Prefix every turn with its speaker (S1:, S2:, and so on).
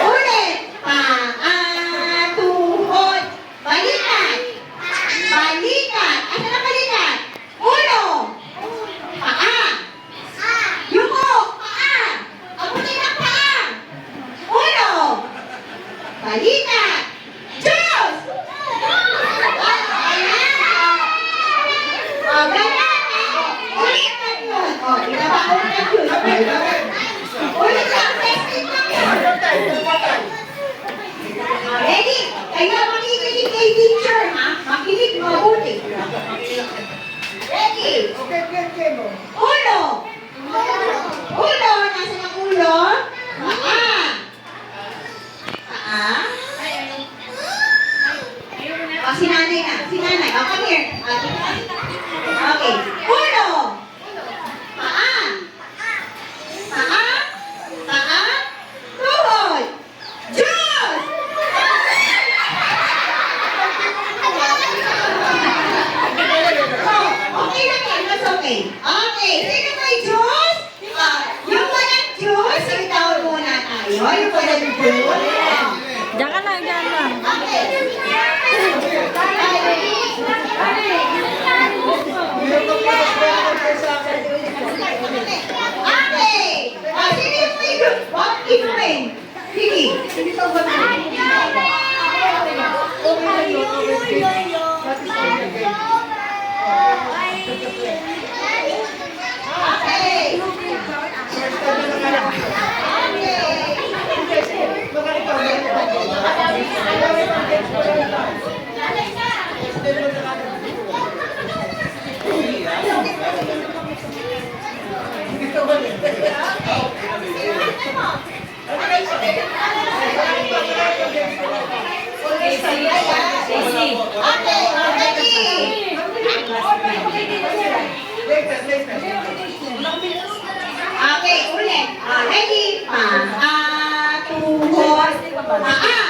S1: Ulit. Paa, tuhod. Balikat. Balikat. Asa na balikat? Ulo. Paa. Yuko. Paa. Abutin ang paa. Ulo. Balikat. Diyos. Ulitan yun. Inabaon na Diyos. Ulit lang. Testing lang yun. Ready? Kaya makikinig kay teacher, ha? Makinig mabuti. Ready? Ulo. Ulo. Nasaan ang ulo? Paa. Paa. O, si nanay na. Si nanay. O, come here. Okay. Ulo. Paa. Paa. Paa. Tuhod. Diyos! Oh, okay lang yan. That's okay. Okay. Sino may Diyos? Yung walang Diyos, itawag muna tayo. Yung walang Diyos.
S2: Diyan ka lang, diyan lang.
S1: Okay. Okay. Sino yung may Diyos? What if rain? Sige. Okay. Okay, ulit. Ready? Paa, tuhod, paa.